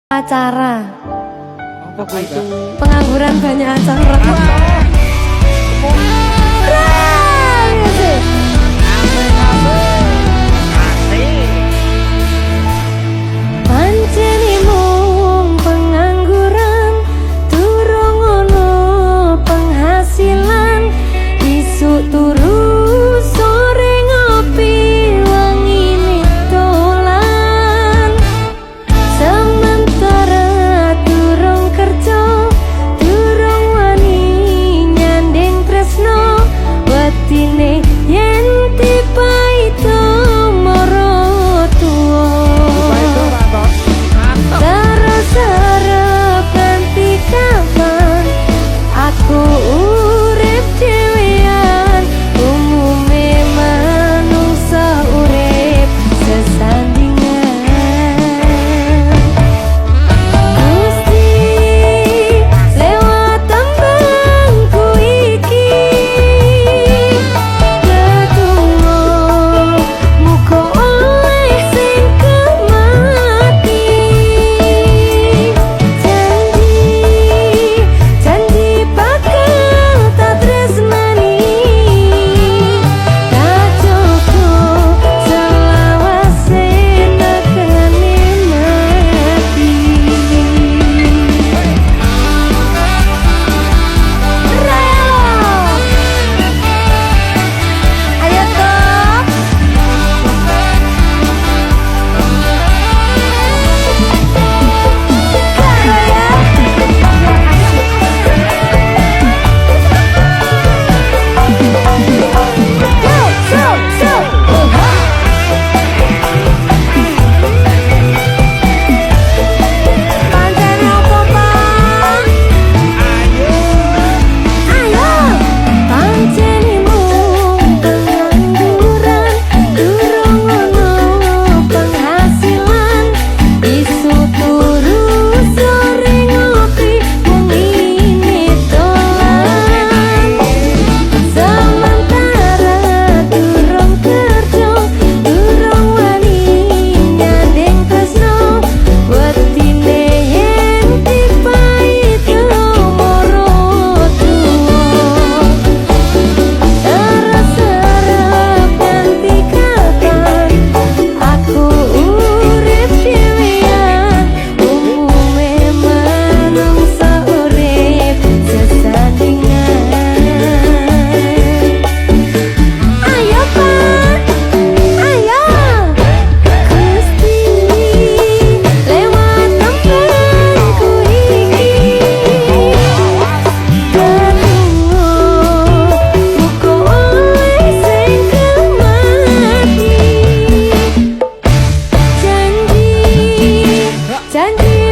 Acara apa itu? pengangguran banyak acara. Pancen mung pengangguran durung ono penghasilan isuk turu sore ngopi wangi dolan sementara durung kerja durung wani nyanding tresno wetine yen tiba itu moro tuwa terus harap ganti kapan aku urip dhewean umume manungsa urip sesandingan Gusti lewat tembangku iki kedungo muga oleh sing kemati janji bakal tak tresnani tak cukup selawase nekane mati ayo toh janji